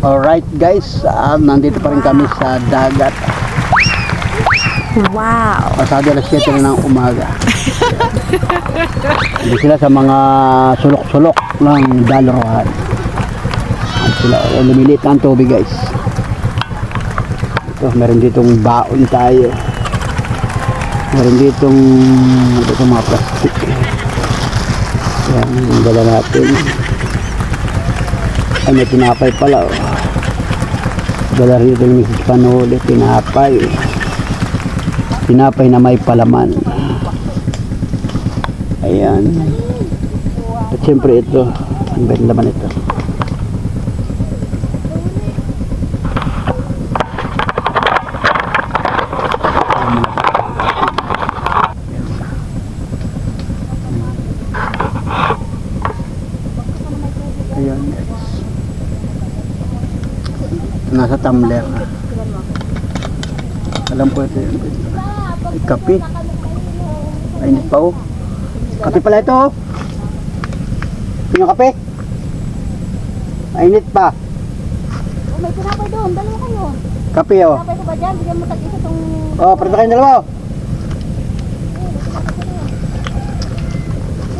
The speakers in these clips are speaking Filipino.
Alright guys, nandito pa rin kami sa dagat. Wow! Pasado alas 7 na ng umaga. Hindi sila sa mga sulok-sulok ng Dalarohan. At sila lumiliit ang tubig guys. Ito, meron ditong baon tayo. Meron ditong ito mga plastic. Yan, yung dala natin. Ay, may tinapay pala oh. Dala rito ng Mrs. Panole, tinapay. Tinapay na may palaman. Ayan. At siyempre ito, ang ganda naman ito. Ayan guys. Nasa tumbler. Alam ko ito yun. Ay, kape. Ay, hindi pa oh. Kape pala ito oh. Sino kape? Mainit pa. Oh, may tinapay doon. Dalawa kayo. Kape oh. Tinapay ko ba dyan? Bigyan mo tag-isa itong... Oh, parito kayong dalawa oh.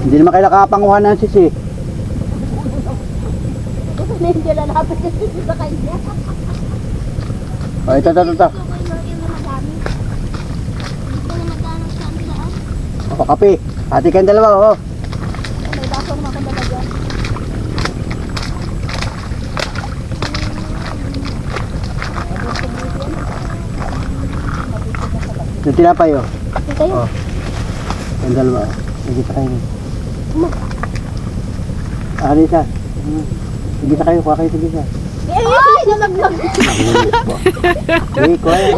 Hindi naman kayo nakapanguhan ng sisi. Gusto na hindi lalapit kasi sa kanya. Oh, ito. Oh, kape. Hati kayong dalawa oh. May baso naman kung dala dyan. Yung tinapay oh. Hindi kayo. Oh. Kayong dalawa oh. Sige sa kayo. Ano isa? Sige sa kayo. Kuha kayo sige sa. Ay! Nalaglag! Sige, kuha yan.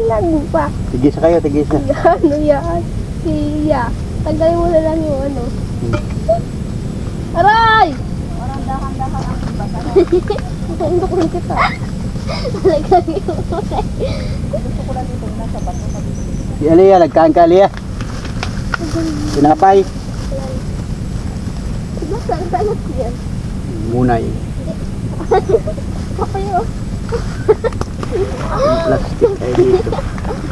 Lang pa. Sige sa kayo. Sige sa. Ano yan? Siya. Tanggalin mo na lang yung ano. Aray! Parang dahan-dahan ang bata. Tundok lang kita. Talagang yung gusto ko lang dito nasa bato. Si Aliyah. Nagkaan ka Aliyah. Tinapay. Saan tayo yan? Munay. Kapayo. Yung plastic ay dito.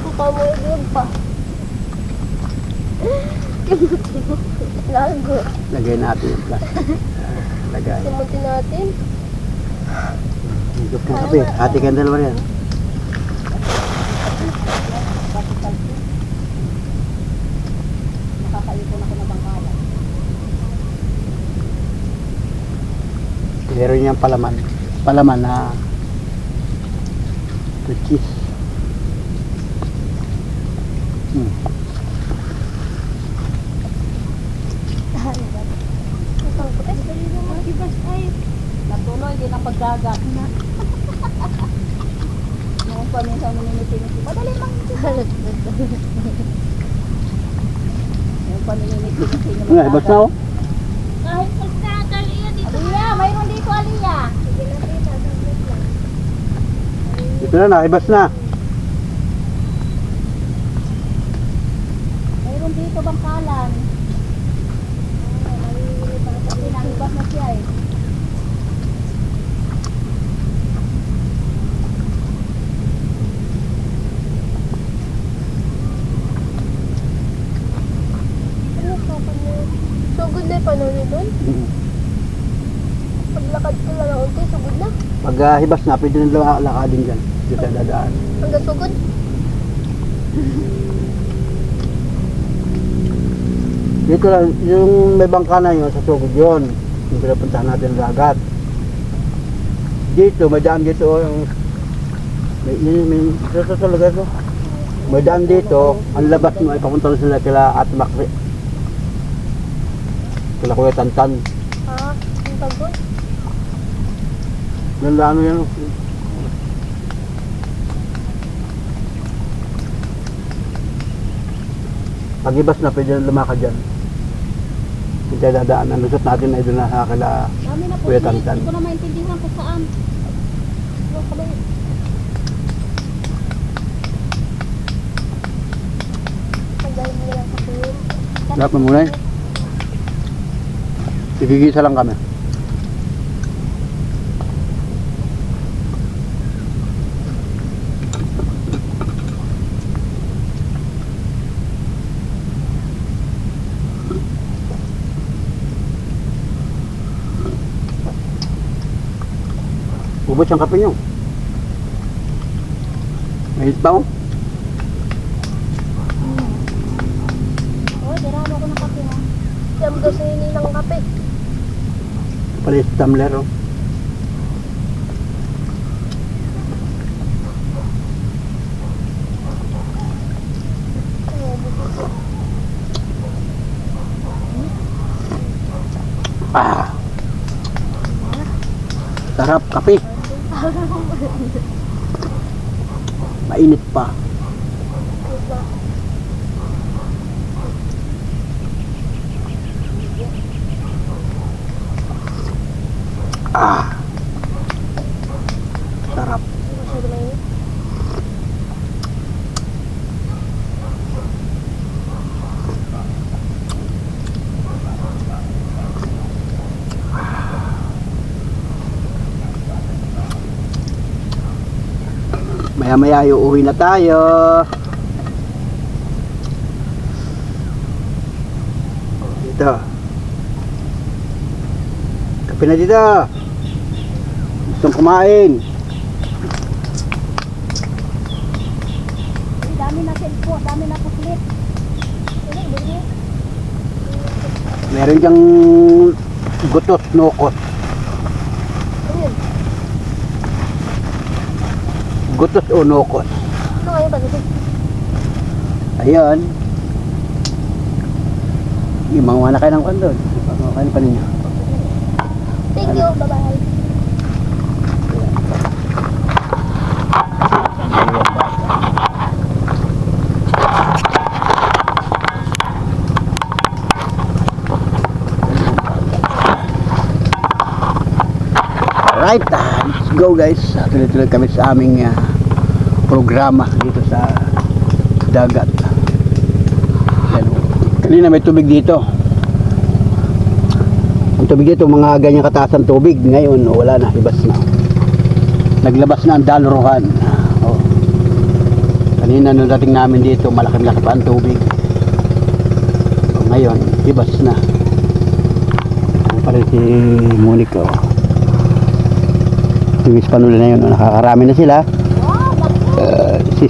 Kapamoy din pa. Lago. Lagay natin yung plastic. Lagay. Simutin natin. Higop ng kape. Hati kayong dalawa yan. Nakakaipon ako na bangkala. Meron niyang palaman. Palaman na ito cheese. Natuloy din ang pagdagat. Noong paminsan mo ninitiniti. Padali mang Noong panininitiniti. Nga, ibas na oh. Kahit pagkakal iya dito. Aliyah, mayroon dito Aliyah. Sige na tita, saglit lang. Ito na, nakibas na. Mayroon dito bangkalan. Kasi nakibas na siya eh. Sugod na yung panahon doon? Paglakad ko lang ng unti, sugod na. Pag hibas na, pwede na lakadin dyan. Dito tayo dadaan. Hanggang sugod. Dito lang, yung may bangka na yun, sa sugod yun. Yung pinapuntahan natin sa dagat. Dito, may daan dito. Yung, ito talaga ito. May daan dito, ang labas mo ay papunta na sila kila Ate Makri. Kila Kuya Tantan. Ha? Ang tagod? Ganda ano yan. Pag ibas na, pwede na lumakad dyan. Hindi tayo dadaan. Ang lusot natin ay doon na kila Dami na po. Kuya Tantan. Hindi ko na maintindihan kung saan. Tanggalin mo lang kasi. Lahat mo muna eh. Igigisa lang kami. Ubot siyang kape nyo. Mahit pa oh. Oh, dirano ko ng kape ha. Siyam daw sa hini ng kape. Palis tumbler oh. Ah. Sarap kape. Mainit pa. Ah. Sarap. Maya-maya uuwi na tayo. Dito. Kape na dito. Gustong kumain. Dami na cellphone, dami na puslit. Meron diyang gutot, nokot. Gutos o nokot. Ano kayo ba dito? Ayan. Manguha na kayo ng kandon. Manguha pa ninyo. Thank you, bye-bye. Alright, let's go guys. Tuloy-tuloy kami sa aming programa dito sa dagat. Yan. Kanina may tubig dito. Ang tubig dito, mga ganyang kataas ang tubig. Ngayon, wala na, ibas na. Naglabas na ang Dalruhan. Oh. Kanina nung dating namin dito, malaki-laki pa ang tubig. Oh, ngayon, ibas na. Ano pa rin si Monica. Oh. Tuwis pa nila na yun, nakakarami na sila. Si.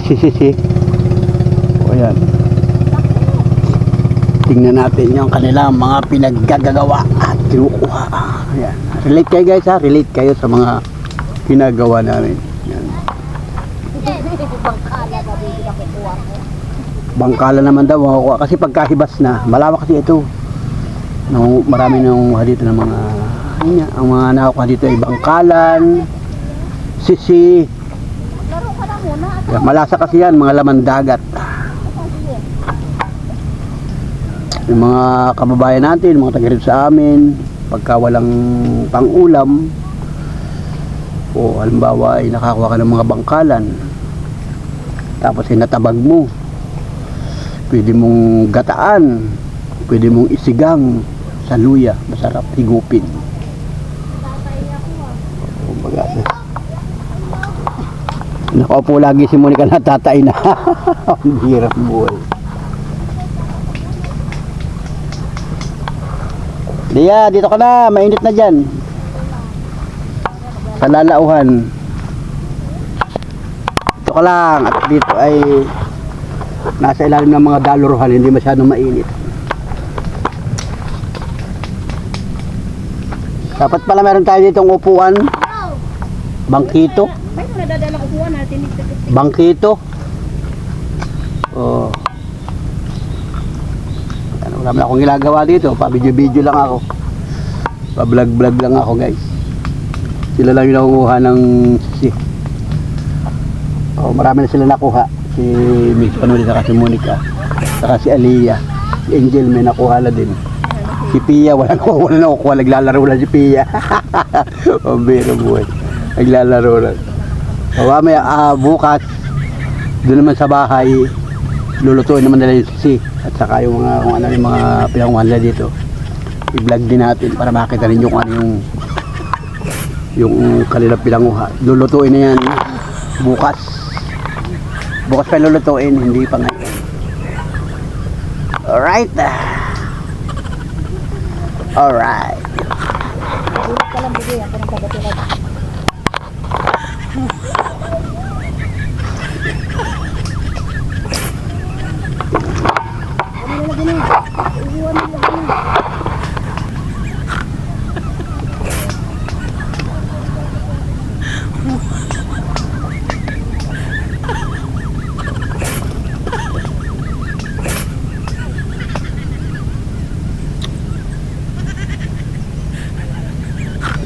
O yan. Tingnan natin yung kanilang mga pinaggagawa at kinukuha. Ayan. Relate kayo guys ha, relate kayo sa mga pinagawa namin. Yan. Bangkala naman daw makukuha kasi pagkahibas na, malawak kasi ito. Marami nang dito ng mga ang mga nakukuha dito ay bangkalan, sisi. Laro ka na muna. Yan, malasa kasi yan, mga laman dagat. Yung mga kababayan natin, mga taga-rito sa amin, pagka walang pang-ulam, o halimbawa ay nakakuha ka ng mga bangkalan, tapos ay natabag mo, pwede mong gataan, pwede mong isigang sa luya, masarap higupin. Kumbaga, nakaupo lagi si Monica na tatay na. Ang hirap buhay. Lia, dito ka na, mainit na dyan. Sa lalauhan. Dito ka lang, at dito ay nasa ilalim ng mga Dalruhan, hindi masyadong mainit. Dapat pala meron tayo ditong upuan. Bangkito. May nadadala ko kuha natin. Bangkito. Oh. Ano, wala na akong ginagawa dito. Pa-video-video lang ako. Pa-vlog-vlog lang ako guys. Sila lang yung nakukuha ng sisi. Oh, marami na sila nakuha. Si Miss Panuli, saka si Monica, saka si Aliyah. Si Angel may nakuha na din. Si Pia, wala nakukuha. Naglalaro lang si Pia. Oh, biro buhay. Naglalaro lang. So, may bukas doon naman sa bahay lulutuin naman nila yung sisi at saka yung mga kung ano yung mga pinanguhan nila dito, i-vlog din natin para makita rin yung ano yung kanilang pinanguha. Lulutuin na yan bukas pa lulutuin, hindi pa ngayon. Alright, Ulit ka lang bigay ako ng pagkatirat.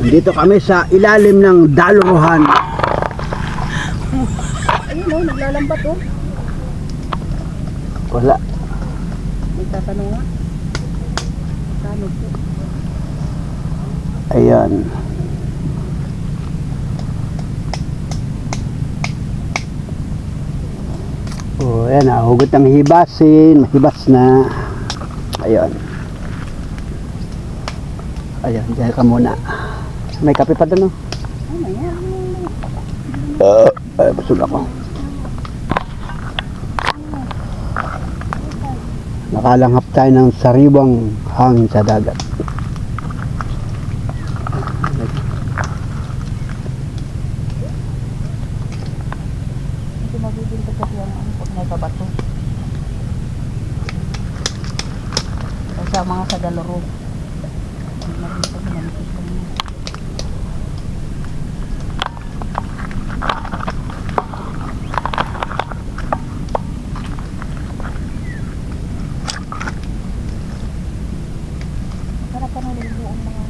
Dito kami sa ilalim ng Daluruhan. Ayun o, naglalambat o. Wala. May tatanong nga. Kano po? Ayan. Oh, ayan na. Hugot ng hibasin. Mahibas na. Ayan. Ayan, dyan ka muna. May kape pa doon, no? Ano yan? Ay, busog ako. Nakalanghap tayo ng sariwang hangin sa dagat. Hindi mabibinta kasi ang ano pag may babato. Sa mga sa Dalaro. Mabibinta ko manipis lang yan. Sarap pa naligo ang mga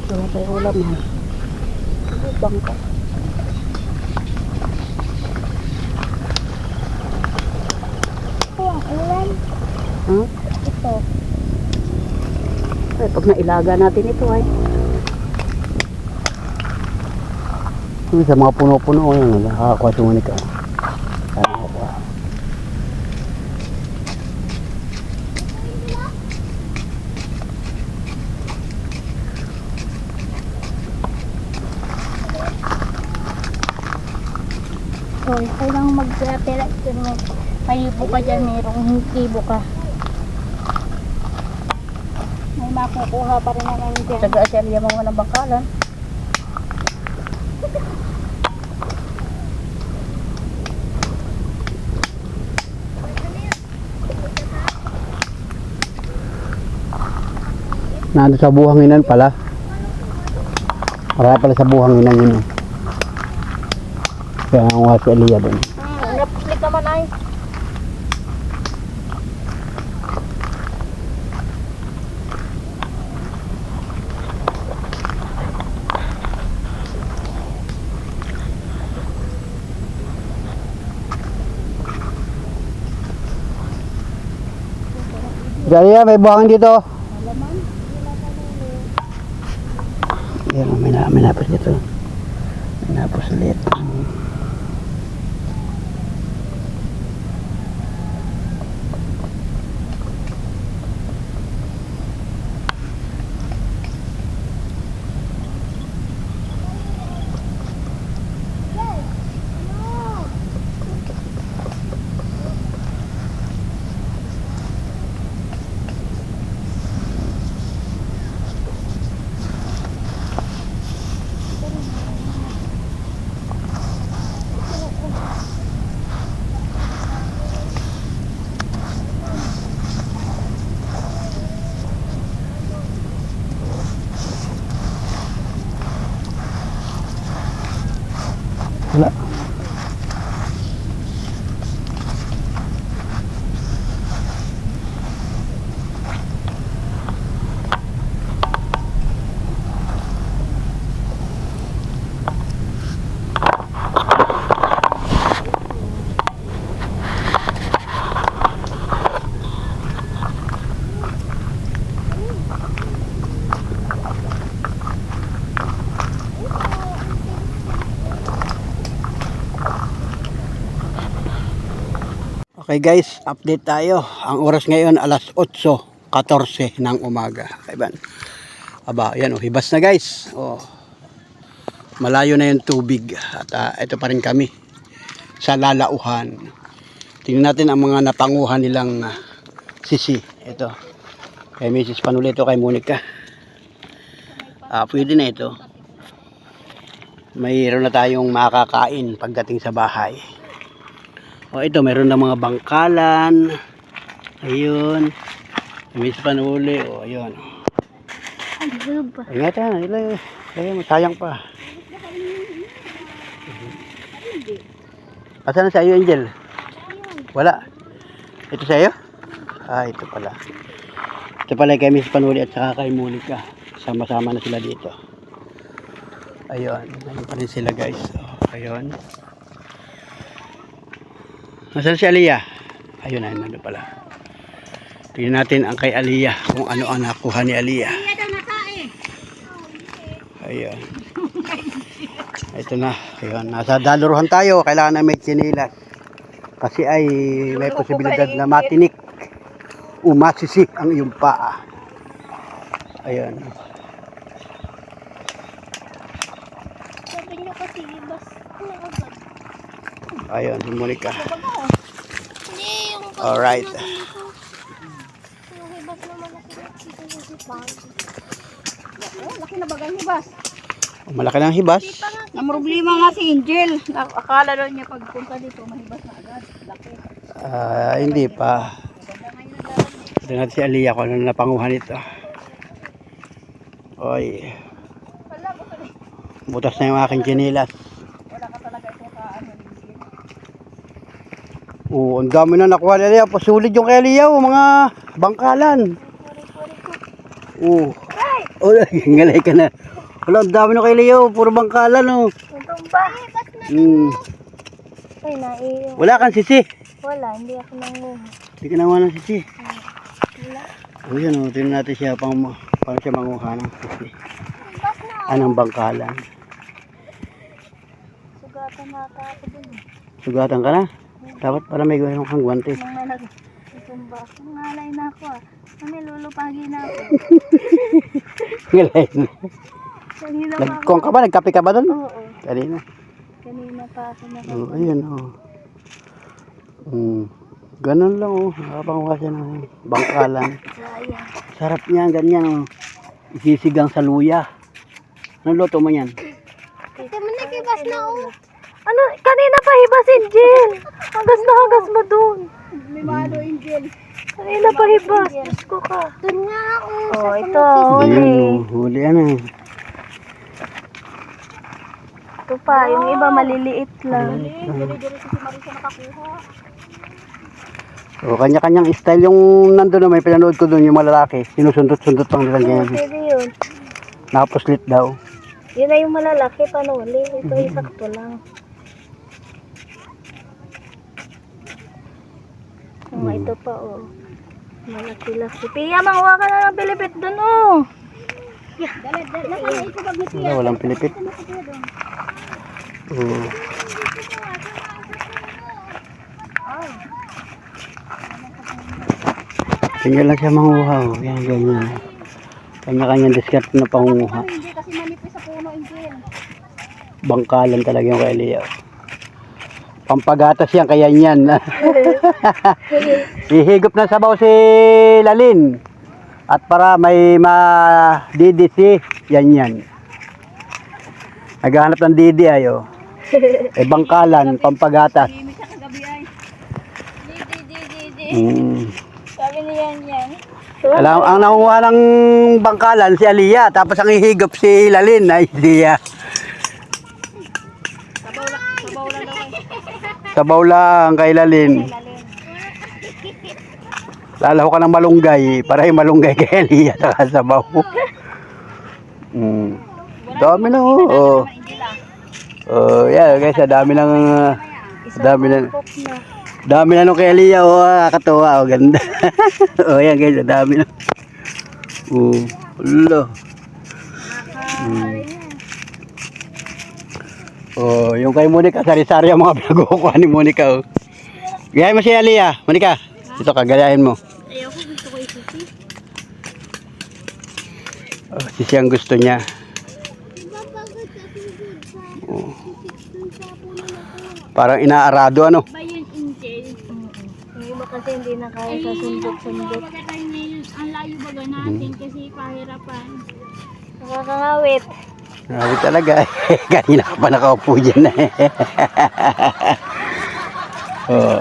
wala tayo ulam ha. Bangka. Ulam. Ha? Ito. Ay, pag nailaga natin ito ay. Sa mga puno-puno, nakakakuha si Monica. Nakakakuha. So, kailangan mag-pera. May ibo ka dyan, mayroong ibo ka. May makukuha pa rin naman dyan. Taga-asyalya mo ng bangkalan. Nandun sa buhanginan pala. Marami pala sa buhanginan yun. Kaya ang wala si Aliyah doon. Napuslik naman ay. Aliyah, may buhangin dito. Yan, may napos dito. May napos ulit. Wala. Okay guys, update tayo. Ang oras ngayon alas 8:14 ng umaga. Kaiban. Aba, yan oh, hibas na guys. Oh. Malayo na yung tubig at ito pa rin kami sa lalauhan. Tingnan natin ang mga napanguhan nilang sisi. Ito. Kay Mrs. Panulito, kay Monica. Pwede na ito. Mayroon na tayong makakain pagdating sa bahay. O ito, meron na mga bangkalan. Ayun. May panuli. O ayun. Ingatan. Ayun, sayang pa. Asan na sa iyo, Angel? Wala. Ito sa iyo? Ito pala. Ito pala kay Miss Panuli at saka kay Monica. Sama-sama na sila dito. Ayun. Ayun pa rin sila guys. Ayun. Nasaan si Aliyah? Ayun na, nandun pala. Tingnan natin ang kay Aliyah, kung ano ang nakuha ni Aliyah. Ayun. Ito na. Ayun. Nasa daluruhan tayo. Kailangan na may chinilas. Kasi ay may posibilidad na matinik. Umasisi ang iyong paa. Ayun. Sabi niyo kasi ibas. Ayun, si Monica. Hindi, yung Alright. yung ibas naman laki na bagay ibas. Malaki ng hibas. Ang problema nga si Angel. Akala daw niya pagpunta dito, mahibas na agad. Laki. Hindi pa. Ito natin si Aliyah kung ano napanguhan ito. Oy. Butas na yung aking chinilas. Wala ka talaga ito kaano ni Angel. Oo, ang dami na nakuha ni Aliyah. Pasulid yung kay Aliyah, mga bangkalan. Oo. Oh, ngalay ka na. Wala, ang dami na kay Aliyah, puro bangkalan. Oh. Itong ba? Ay, naiyo. Wala kang sisi. Wala, hindi ako nanguha. Hindi ka nakuha ng sisi. Wala. O yan, oh, tingnan natin siya paano siya manguha ng sisi. Ibas na. Anong bangkalan? Sugatan na ako dun. Sugatan ka na? Dapat para may gawin kang guwantes. Nang nalag. Itong ba? Nangalay na ako ah. Kami lulupagi na ako. Ngalay na. Kanina pa ako. Nagkong ka ba? Nagkape ka ba doon? Oo. Kanina. Kanina pa ako na. Oh, ayun oh. Ganun lang oh. Nakapanguha siya ng bangkalan. Sayang. Sarap niya, ganyan oh. Isisigang sa luya. Anong luto mo yan? Ito mo nagibas na oh. Ano? Kanina pa hibas, Angel. Hagas na hagas mo dun. May malo Angel. Kanina pa hibas. Diyos ko ka. Doon nga ako. Oh, ito. Ayun oh. Huli yan eh. Ito pa. Yung iba maliliit lang. Dire-dire si Marisa nakakuha. O, kanya-kanyang style yung nandun na may pinanood ko doon yung malalaki. Sinusundot-sundot pang nilang ganyan. Pwede yun. Nakapuslit daw. Yun na yung malalaki. Panuli. Ito isakto lang. Ito pa oh. Malaki-laki. Pia, manguha ka na ng pilipit dun oh. Wala, walang pilipit. Oo. Tingnan lang siya manguha. Oh. Yan, ganyan. Kanya-kanyang diskarte na pangunguha. Hindi kasi manipis sa puno Angel. Bangkalan talaga yung kay Leo. Pampagatas yan, kaya yan. Ihigop na sabaw si Lalin. At para may ma-DDC, yan. Naghahanap ng DD ayo. Bangkalan, pampagatas. Sabi niya yan. Alam, ang nanguha ng bangkalan si Aliyah, tapos ang ihigop si Lalin ay Aliyah. Sabaw lang kay Lalin. Lalaho ka ng malunggay, para yung malunggay kay Aliyah saka sabaw. Dami na oh. Oh, yeah, guys, dami ng dami na nung kay Aliyah oh, kakatuwa oh, ganda. Oh, yan guys, dami na. Oh, ulo. Oh, yung kay Monica, sari-sari ang mga pinagkukuha ni Monica oh. Gayahin mo si Aliyah. Monica, dito ka, gayahin mo. Ayoko, gusto ko isusi. Oh, sisi ang gusto niya. Oh. Parang inaarado ano. Ba yun, Angel? Yung iba kasi hindi na kaya sa sundot-sundot. Ang layo baga natin kasi pahirapan. Nakakangawit. Grabe talaga. Kanina ka pa nakaupo dyan eh. Oh,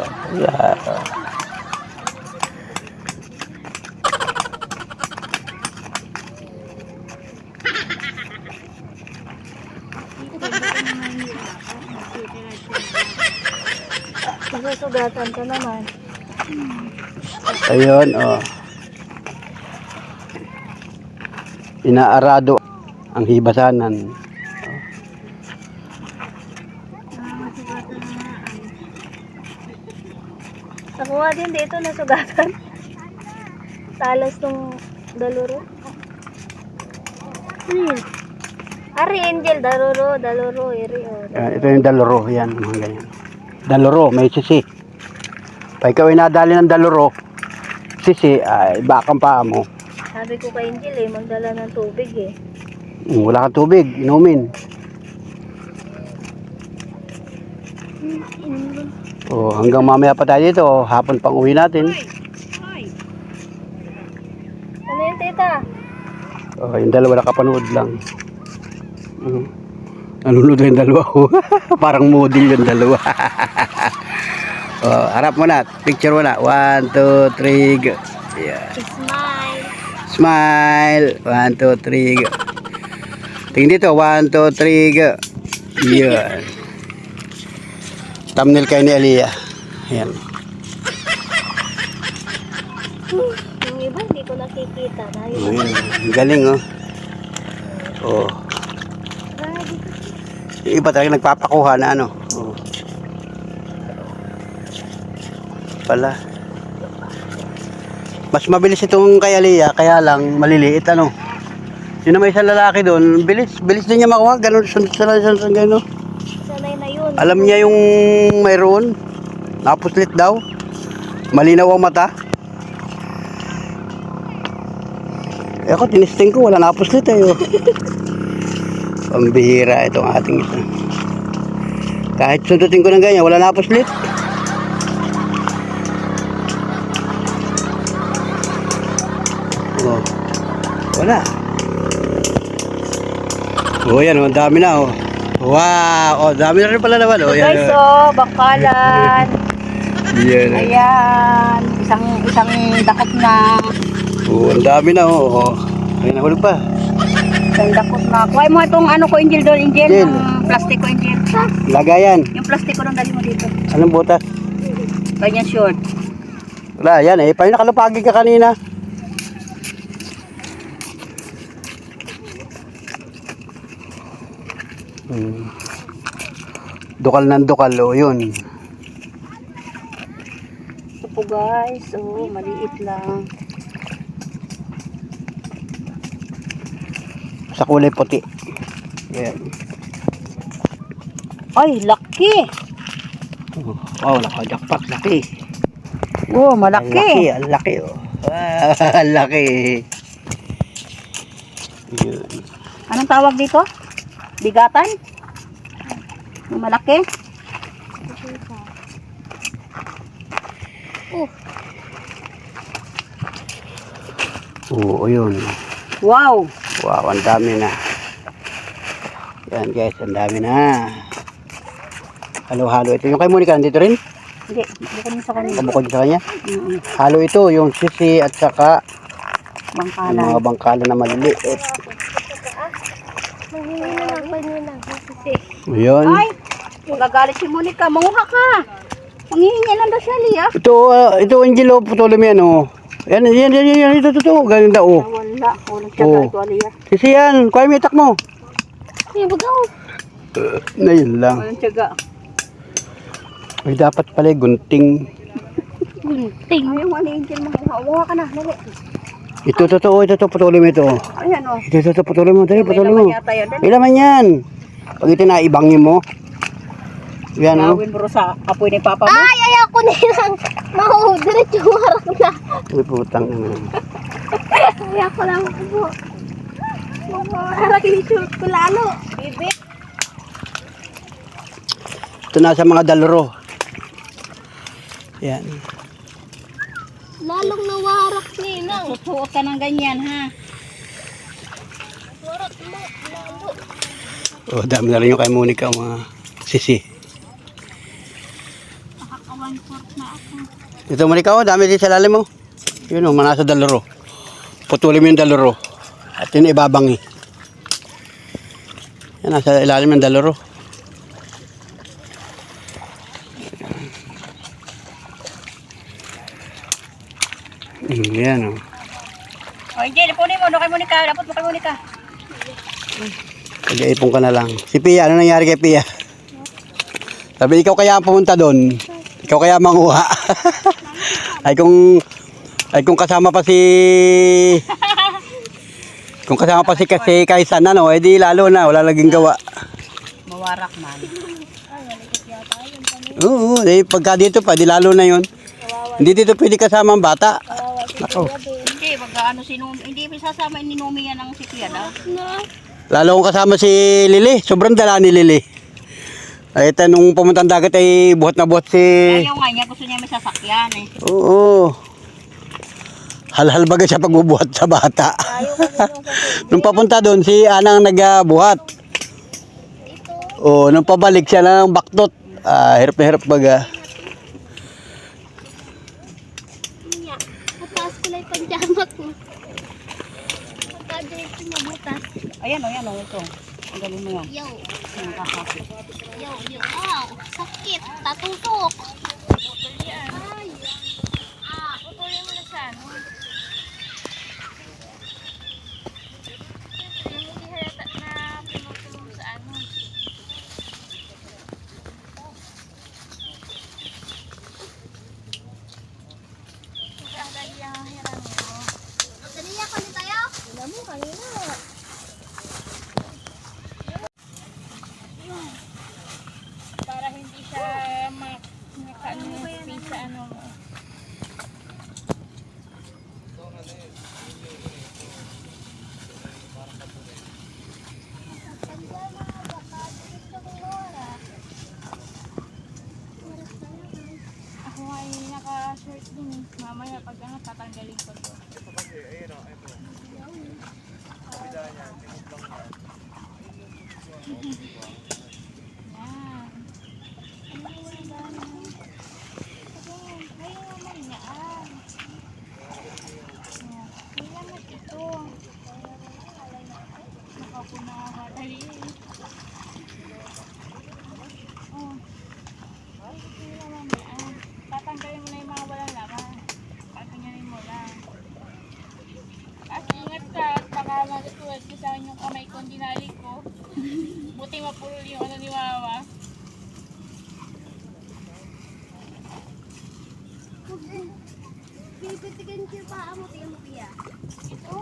Masusugatan ka naman. ayun, oh. Inaarado ang hibasanan. Nakuha din dito, nasugatan. Talas nung daluro. Ari, Angel, daluro, iri. Oh. Ito yung daluro, yan, mga ganyan. Daluro, may sisi. Pag ikaw ay nadali ng daluro, sisi, ay bakang paa mo. Sabi ko kay Angel magdala ng tubig eh. Wala kang tubig, inumin. Oh, hanggang mamaya pa tayo dito, hapon pang uwi natin. Ano yun, tita? Oh, yung dalawa nakapanood lang. Nanonood yung dalawa. Parang model yung dalawa. Oh, harap mo na, picture mo na. 1, 2, 3, go. Yeah. Smile. Smile. 1, 2, 3, go. Tingin dito, 1, 2, 3, go. Yan. Thumbnail kayo ni Aliyah. Ayan. Yung iba hindi ko nakikita. Ayan. Galing oh. Oh. Yung iba talaga nagpapakuha na ano. Oh. Pala. Mas mabilis itong kay Aliyah, kaya lang maliliit ano. Yun naman isang lalaki doon, bilis din niya makuha, ganun gano'n. Sanay na yun. Alam niya yung mayroon, napuslit daw, malinaw ang mata. Eh ako, tinisting ko, wala napuslit eh. Oh. Pambihira itong ating ito. Kahit sundutin ko ng ganyan, wala napuslit. Oh. Wala. Oh, yan oh, dami na oh. Wow, oh, dami na rin pala naman oh. Yan, Guys, bakalan. yan. Ayan, isang dakot na. Oh, ang dami na oh. Ay, nahulog pa. Isang dakot na. Kuhay mo itong ano ko, Angel doon, Angel. Angel. Yung plastic ko, Angel. Lagayan. Yung plastic ko nung dali mo dito. Anong butas? Ganyan short. Wala, yan eh. Paano nakalupagi ka kanina? Dukal ng dukal oh, yun. Ito po guys, maliit lang. Sa kulay puti. Yan. Ay, laki! Oh, nakajakpat, laki. Oh, Ang laki, ang laki oh. Ang laki. Yun. Anong tawag dito? Bigatan? Yung malaki? Oo, yun. Wow! Wow, ang dami na. Yan guys, ang dami na. Halo-halo. Ito yung kay Monica, nandito rin? Hindi, bukod mo sa kanila. Kabukod sa kanya? Halo ito, yung sisi at saka yung Bangkalan. mga bangkala na maliliit. Yun. Ay! Magagalit si Monica. Manguha ka! Manghihingi lang daw siya, Lia. Ito Angelo, putulong mo yan oh. Yan, ito, galing daw oh. Wala. Walang siya Oh. ito, Lia. Sisi yan, kuha mo itak mo. Ay, bagaw. Na yun lang. Walang tiyaga. Ay, dapat pala gunting. Gunting. Ayaw mo, Angel, manguha. Manguha ka na, dali. Ito, putulong mo ito. Ayan, oh. Ito, putulong mo, dali, May putulong mo. laman yata yan. Dali. May laman yan. Pag ito naibangin mo. Yan, ano? Gawin mo rin sa apoy ni Papa mo. Ay, ayaw ko nilang diretso harap na. Uy, putang. Ayaw ko lang po. Harap i-shoot ko lalo. Bibi. Ito na sa mga daluro. Yan. Lalong nawarak ninang. Susuot ka ng ganyan, ha? Warak mo, lalo. Oh, dami na rin yung kay Monica, mga sisi. Nakaka-1/4 na ako. Ito Monica, oh, dami din sa lalim mo. Yun, oh, manasa daluro. Putulin mo yung daluro. At yun, ibabangi. Yan, nasa ilalim yung daluro. Yan, oh. O, Angel, ipunin mo. No kay Monica. Dapat mo kay Monica. Pag-iipon ka na lang. Si Pia, ano nangyari kay Pia? Sabi, ikaw kaya ang pumunta doon. Ikaw kaya manguha. ay kung kasama pa si kasi Kaysan, ano, edi lalo na, wala laging gawa. Mawarak man. Oo, pagka dito pa, di lalo na yun. Hindi dito pwede kasama ang bata. Ako. Hindi, wag ano hindi sasama ininumi yan ng si Kuya na. Lalo kung kasama si Lili, sobrang dala ni Lili. Ay, ito, nung pumuntang dagat ay buhat na buhat si... Ayaw nga niya, gusto niya may sasakyan eh. Oo. Hal-hal bagay siya pagbubuhat sa bata. Nung papunta doon, si Anang nagbuhat. Oo, nung pabalik siya ng baktot. Hirap na hirap baga. Mataas ko lang yung panjama ko. Pagka-diretso niya butas. Ayan o, ito. Ang galing mo yan. Yo, Ang kakapit. yo. Ow, sakit. Tatutok. Ay. Putulin mo na siya. Hindi halata na pinutulong sa ano. Kanina kami tayo? Wala mo, kanina. Para hindi siya makaano sa ano mo. Ako ay naka-shirt din eh. Mamaya pag ano, tatanggalin ko to. Yan. Ayun naman yan. May laman ito. Nakapunamadali. Oh. May laman yan. Tatanggalin mo na yung mga walang laman. Paganyanin mo lang. At ingat ka at baka matutuwad ko sa akin yung kamay ko, hindi nalik ko. Buti mapulol yung ano ni Mama. Pipitigan ko yung paa mo, tingnan mo, Pia. Ito?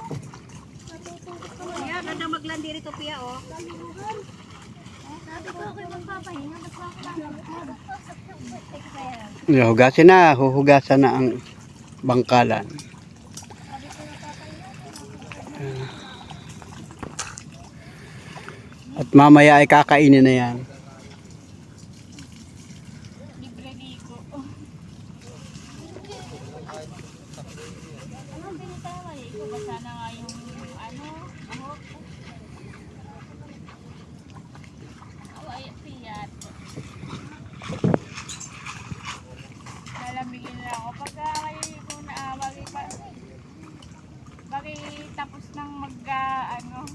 Natutungkot ka mo. Kaya, ganda maglandi rito, Pia, oh. Kalurugan. Sabi ko ako yung magpapahinga, mas ako lang. Huhugasan na ang bangkalan. At mamaya ay kakainin na yan. Libre ligo. Ano binita naman eh? Ikaw ba sana nga yung ano? Ahok? Ay, piyat. Lalamigin lang ako. Pagka kayo na bagay tapos nang ano.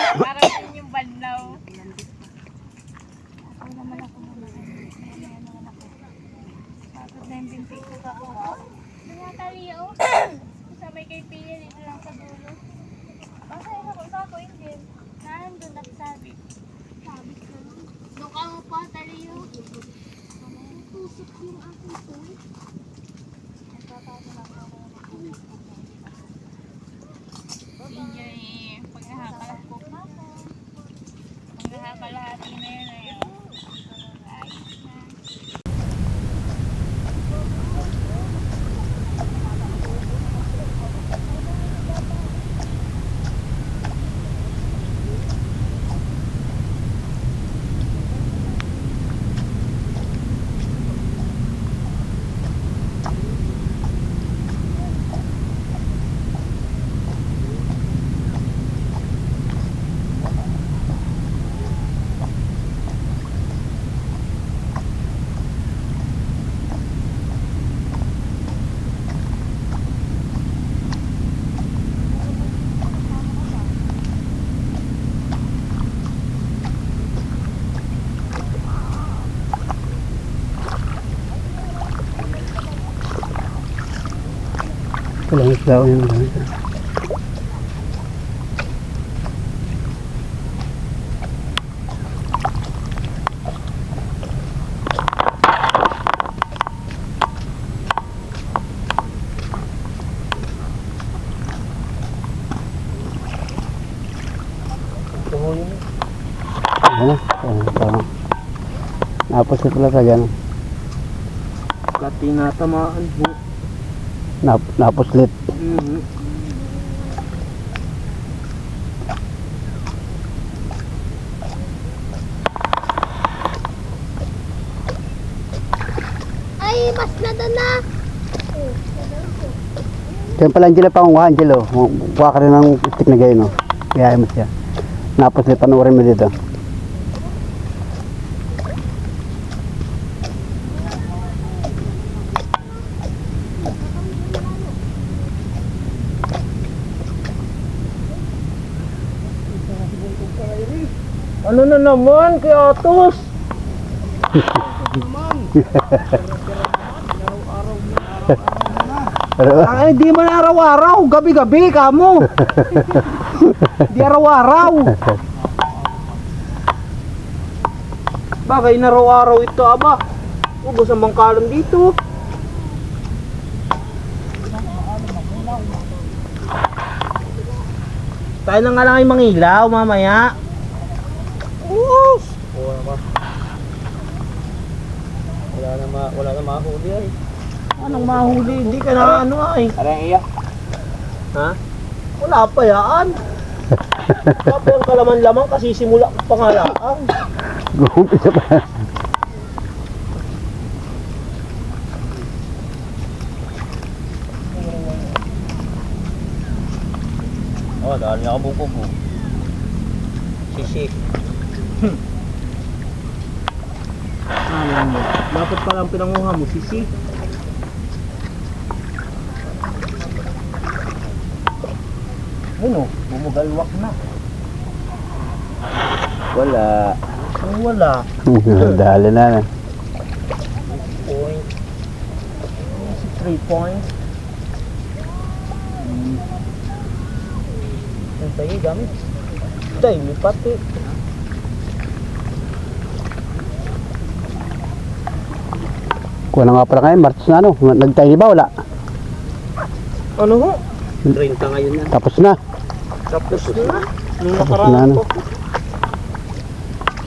Parang yun yung banlaw. Ako naman ako naman. Bakit na yung binti ko ka ako? Mga taliyo. Sabay kay Pia dito lang sa dulo. Basta yun ako hindi. Nandun nagsabi. Sabi ko. Doon ka mo pa, taliyo. Tusok yung aking toy. Enjoy pag nakakalahati na yun ayun. Walang isda o yun. Ano? Tama. Napos na talaga gano'n. Lati natamaan mo. Napuslit. Ay, mas na doon na. Diyan pala Angelo pa kung Angelo. Kuha ka rin ng stick na gayon. No? Kaya mo siya. Napuslit, panuorin mo dito. Ano na naman kay Atos? Ay, di man araw-araw, gabi-gabi kamo. Di araw-araw. Bagay na araw-araw ito, aba. Ubos ang bangkalan dito. Tayo na nga lang ay mangilaw mamaya. Us! Wala na mahuli ay. Anong mahuli? Hindi ka na ano ay. Arang iya. Ha? Wala pa yan. Tapos ang kalaman-laman kasi simula pa nga lang. Gumpisa pa. Oh, dahil niya kabukog mo. Sisik. Alam mo, dapat palang pinanguha mo, sisik. Ano? Bumugalwak na. Wala. Ang wala. Dali na. Point. 3 points. Ang tayo gamit. Day, may pati. Kuha na nga pala kayo, March na ano. Nagtayo ba? Wala. Ano ho? 30 ngayon na. Tapos na. Tapos na. Nung Tapos na, nakaraan ano. po.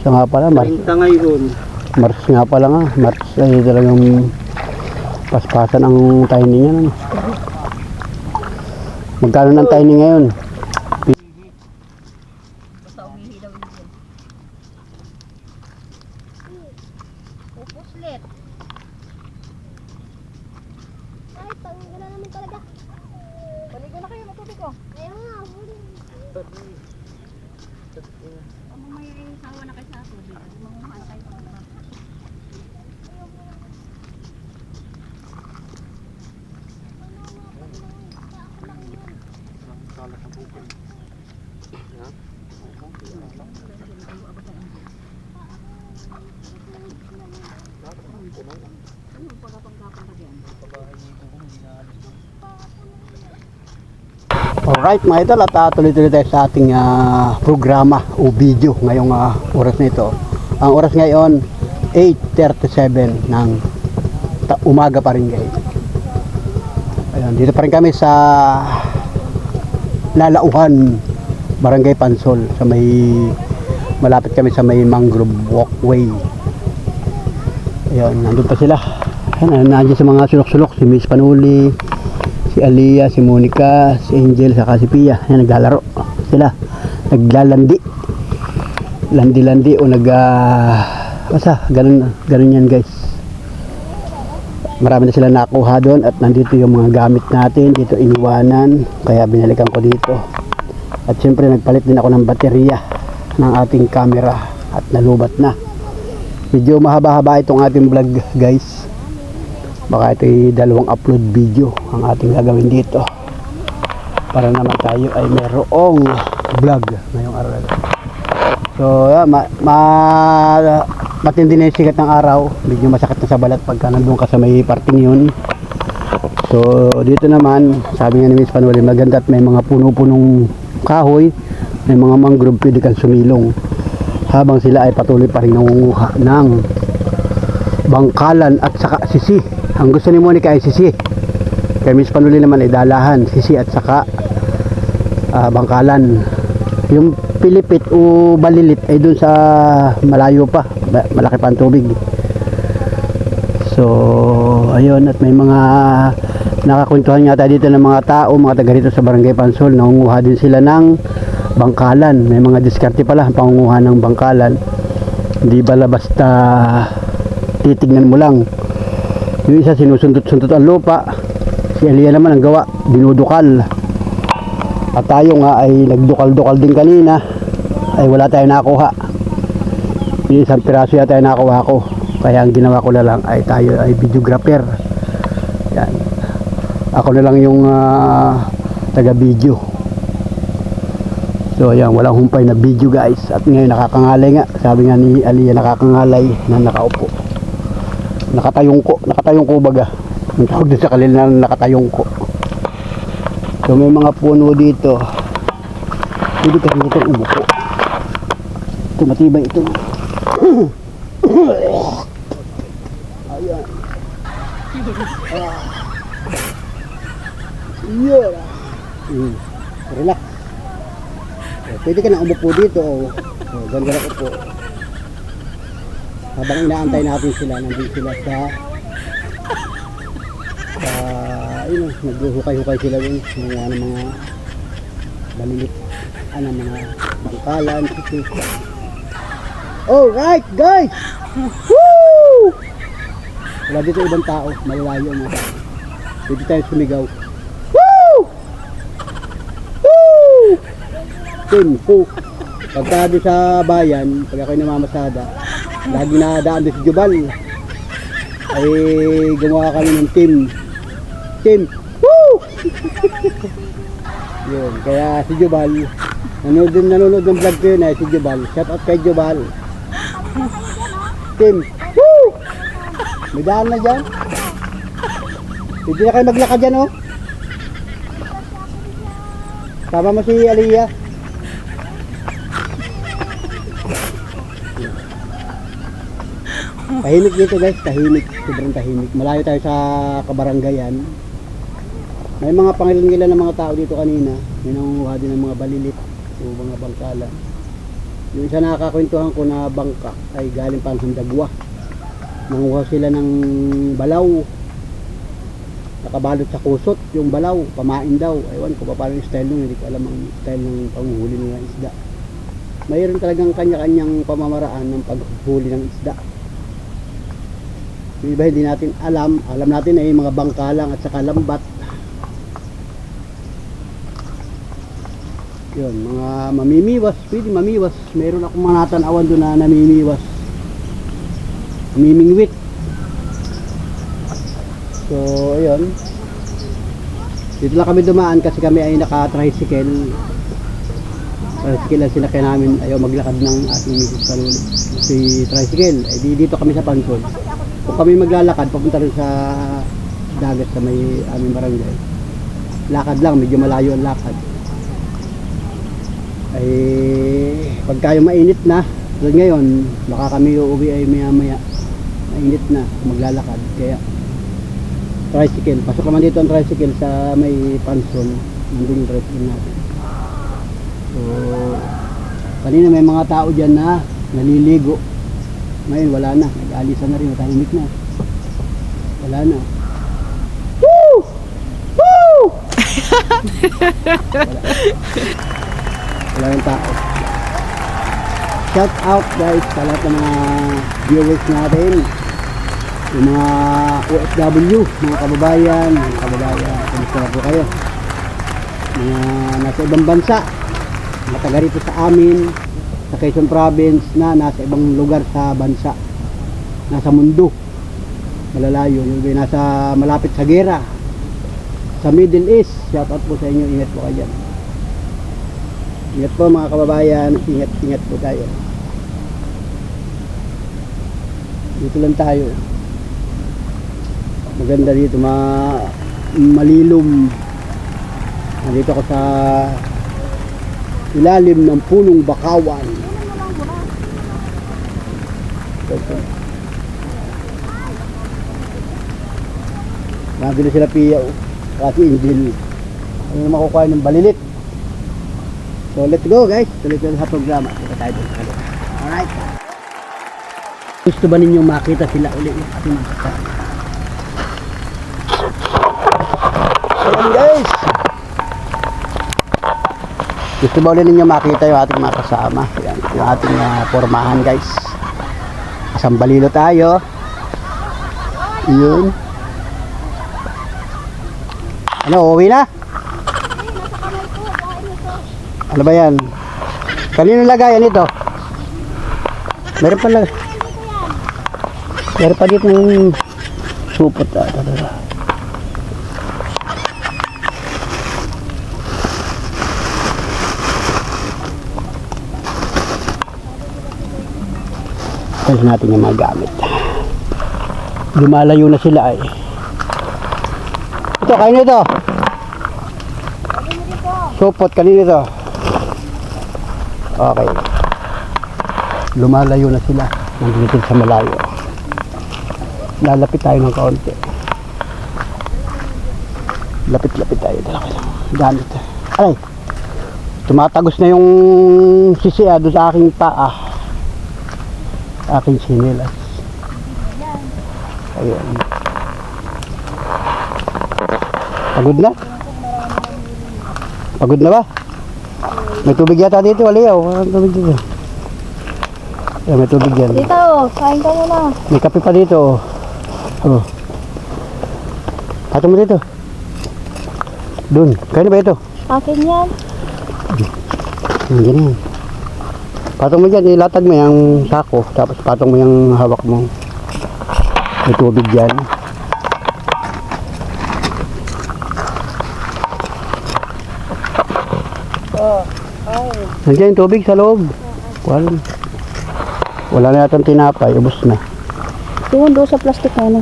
Siya nga pala, March. 30 ngayon. March nga pala nga. March ay talagang paspasan ang timing yan. Ano. Magkano ng timing ngayon? Basta umihi daw yun. Upuslit. Ay, tanggal na naman talaga. Baligo na kayo, matubig ko. Ayaw nga, huli. Ang may sawa na kayo sa tubig. Manguhaan tayo pa naman. Alright mga idol, at tuloy-tuloy tayo sa ating programa o video ngayong oras na ito. Ang oras ngayon 8:37 ng umaga pa rin guys. Ayun, dito pa rin kami sa Lalauhan, Barangay Pansol, sa may malapit kami sa may mangrove walkway. Ayun, nandun pa sila. Ayun, nandiyan sa mga sulok-sulok si Miss Panuli, si Aliyah, si Monica, si Angel, saka si Pia. Yan, naglalaro sila. Naglalandi. Landi-landi o basta, ganun yan guys. Marami na sila nakuha doon at nandito yung mga gamit natin. Dito iniwanan, kaya binalikan ko dito. At syempre nagpalit din ako ng baterya ng ating camera at nalubat na. Medyo mahaba-haba itong ating vlog guys. Baka ito'y 2 upload video ang ating gagawin dito para naman tayo ay merong vlog ngayong araw. So matindi na yung sikat ng araw, medyo masakit na sa balat pagka nandun ka sa may parting yun. So dito naman, sabi nga ni Miss Panuli, maganda at may mga puno-punong kahoy, may mga mangrove, pwede kang sumilong habang sila ay patuloy pa rin nangunguha ng bangkalan at saka sisi. Ang gusto ni Monica ay sisi, kay Miss Panuli naman ay dalahan, sisi at saka bangkalan. Yung pilipit o balilit ay dun sa malayo pa, malaki pa ang tubig. So ayun, at may mga nakakwentuhan nga tayo dito ng mga tao, mga taga rito sa Barangay Pansol, nangunguha din sila ng bangkalan. May mga diskarte pala ang pangunguha ng bangkalan, hindi bala basta titignan mo lang. Yung isa sinusundot-sundot ang lupa, si Elia naman ang gawa, dinudukal. At tayo nga ay nagdukal-dukal din kanina, ay wala tayong nakuha. Yung isang piraso yata ay nakuha ko, kaya ang ginawa ko na lang ay tayo ay videographer. Yan, ako na lang yung taga video. So ayan, walang humpay na video guys. At ngayon nakakangalay nga, sabi nga ni Aliyah, nakakangalay na nakaupo, nakatayong ko baga, ang tawag din sa kanila na nakatayong ko. So may mga puno dito, pwede kasi dito umupo. Ito matibay ito. Ayan. Yeah. Relax. Pwede ka na umupo dito. Ganda na upo. Habang inaantay natin sila, nandun sila sa ayun, naghuhukay-hukay sila dun ng mga balilit, mga bangkalan. Alright guys, woo! Wala dito ibang tao, malalayo mo. Pwede tayo sumigaw. Woo! Woo! Tempo. Pagka doon sa bayan, pag ako'y namamasada, lagi na daan doon si Jubal, ay gumawa kami ng team. Woo! Yun, kaya si Jubal, nanonood ng vlog ko yun si Jubal. Shout out kay Jubal. Team. Woo! May daan na dyan. Hindi na kayo maglakad dyan, oh. Tama mo si Aliyah. Tahimik dito guys, tahimik. Sobrang tahimik. Malayo tayo sa kabaranggayan. May mga pangilan-ngilan ng mga tao dito kanina. May nangunguha din ng mga balilit o mga bangkala. Yung isa nakakakwentuhan ko na bangka ay galing pa ang Hindagwa. Nanguha sila ng balaw. Nakabalot sa kusot yung balaw, pamain daw. Ewan ko pa paano yung style nun, hindi ko alam ang style ng panghuli ng isda. Mayroon talagang kanya-kanyang pamamaraan ng paghuli ng isda. Yung iba hindi natin alam natin ay mga bangkalang at saka lambat. Yun, mga mamimiwas, pwede mamiwas. Mayroon akong mga natanawan doon na namimiwas, namimingwit. So ayun, dito lang kami dumaan kasi kami ay naka-tricycle ang sinakyan namin. Ayaw maglakad ng ating Mrs. Panuli si tricycle, ay dito kami sa Pansol. Kung kami maglalakad papunta rin sa dagat sa may aming barangay, lakad lang, medyo malayo ang lakad. Ay pagka yung mainit na tulad ngayon, baka kami uuwi ay maya mainit na maglalakad, kaya tricycle. Pasok naman dito ang tricycle sa may Pansol, nandun yung tricycle natin. So kanina may mga tao dyan na naliligo, ngayon wala na, nag-aalisan na rin, tahimik na, wala na. Woo! Woo! Wala yung tao. Shout out guys sa lahat ng mga viewers natin, yung mga OFW, mga kababayan, kumusta na po kayo? Mga nasa ibang bansa, mga taga rito sa amin sa Quezon Province na nasa ibang lugar sa bansa, nasa mundo, malalayo, yung nasa malapit sa gera, sa Middle East. Shout out po sa inyo, ingat po kayo dyan. Ingat po mga kababayan, ingat po tayo. Dito lang tayo, maganda dito, malilom. Nandito ako sa ilalim ng punong bakawan. Nandito sila Pia, kasi Angel. Ano na makukuha ng balilit. So let's go guys, tuloy ko sa programa. Kita tayo doon sa kalot. Alright. Gusto ba ninyong makita sila ulit yung ating kasama? Ayan guys. Gusto ba ulit ninyong makita yung ating mga kasama? Ayan, yung ating formahan guys. Asang balilo tayo. Yun. Ano, uwi na? Ano ba yan? Kanino lagayan ito? Meron pa lang. Meron pa dito ng supot. Talis natin yung mga gamit. Lumalayo na sila eh. Ito, kain ito. Supot, kanino ito? Okay. Lumalayo na sila. Nandito sa malayo. Lalapit tayo ng kaunti. Lapit-lapit tayo. Dalawa lang. Gamit. Ay! Tumatagos na yung sisiya doon sa aking paa. Aking sinilas. Ayan. Pagod na? Pagod na ba? May tubig yata dito, Aliyaw. May tubig dito. Ayan, may tubig yan. Dito, kain ka muna. May kape pa dito. Oh. Patong mo dito. Doon. Kaya ba ito? Akin yan. Ganyan. Patong mo dyan, ilatag mo yung sako. Tapos patong mo yung hawak mo. May tubig dyan. Nandiyan yung tubig sa loob. Wala na yatang tinapay, ubos na. Tingin doon sa plastic na ano.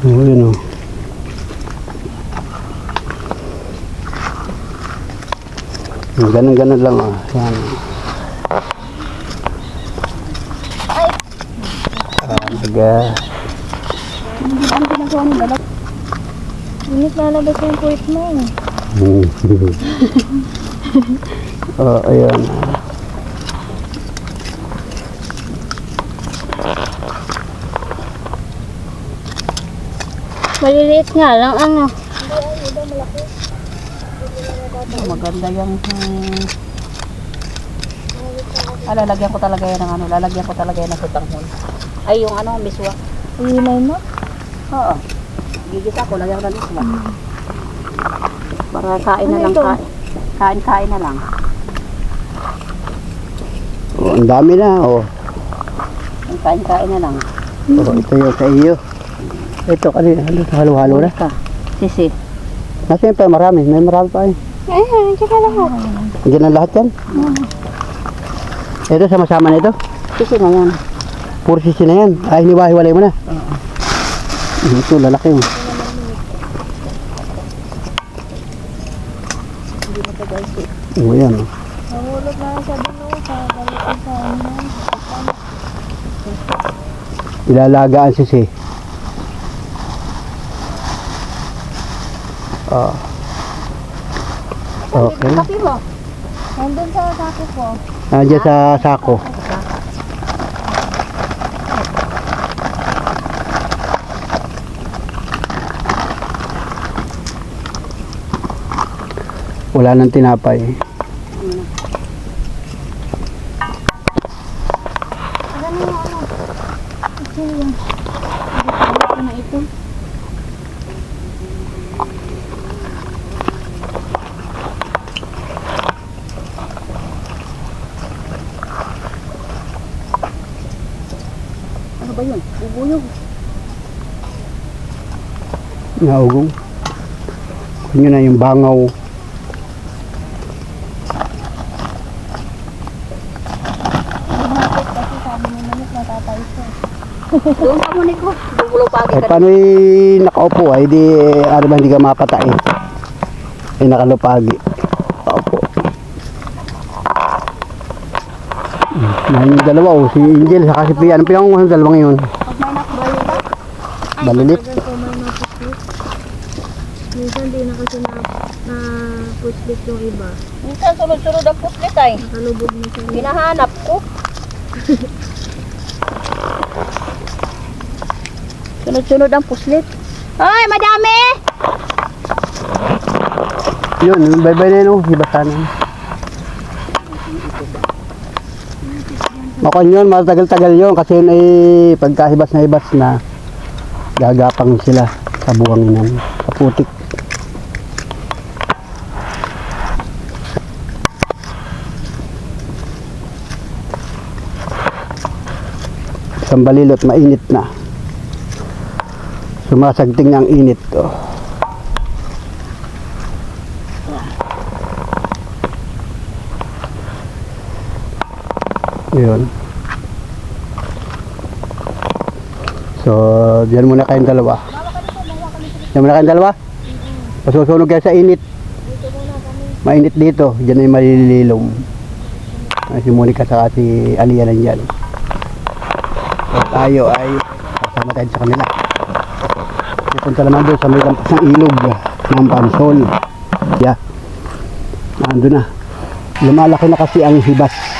Oo, yun o. Ganun-ganun lang o. Yan. Ano ginagawa ng dalag? Init lalabas yung puwit mo. Oh, ayan. Maliliit nga lang ano. Maganda yung lalagyan ko talaga yan ng ano, lalagyan ko talaga yan ng sutanghon. Ay, yung ano, miswa. Iinay mo? Oo. Gigisa ko, lagyan ko ng miswa. Para kain na Ano lang, ito? kain na lang. Oh, ang dami na. Oh. Kain na lang. Oh, ito yung sa iyo. Ito kanina, ano sa halo-halo na. Sisi. Nasaan pa marami? May marami pa eh. Ayun, tsaka lahat. Hindi na lahat yan. Ito sama-sama na ito. Sisi na yan. Puro sisi na yan. Ay, hiniwa-hiwalay mo na. Ito, lalaki mo. Oo, yan. Nahulog na sa dulo, sa balik sa ano. Ilalagaan sisi. Oh. Okay. Kapi mo? Nandun sa sako ko. Nandiyan sa sako. Wala nang tinapay. Ano yung ano? Ito yung. Ito na ito. Ano ba yun? Bubuyog. Naugong. Yun na yung bangaw. Bakit kasi sabi ni Manit natatay siya. Doon ka muna ko. Bumulo pagi Eh, ka. paano nakaupo ay di, ano ba, hindi ka mapatay. Ay, nakalupagi. Nakaupo. Yung dalawa, oh, si Angel, saka si Pia. Anong pinangunguhan ng dalawang yun? Pag may nakubalita. Balilit. Tagal ko may napuslit. Minsan di na kasi na puslit yung iba. Minsan sunod-sunod ang puslit ay. Nakalubog na siya. Hinahanap ko. Sunod-sunod ang puslit. Hoy, madami! Yun, yung bye-bye na yun, oh, hibasan na. Makon yun, matagal-tagal yun kasi yun ay pagkahibas na hibas na gagapang sila sa buwanginan, sa putik. Isang balilot, mainit na. Sumasagting na ang init. Oh. Yun. So, diyan muna kayong dalawa. Diyan muna kayong dalawa? Masusunog kayo sa init. Mainit dito. Diyan ay malililom. Si Monica saka si Aliyah nandyan. So, tayo ay kasama tayo sa kanila. Punta naman doon sa may lampas ng ilog ng Pansol. Yeah. Nandun na. Lumalaki na kasi ang hibas.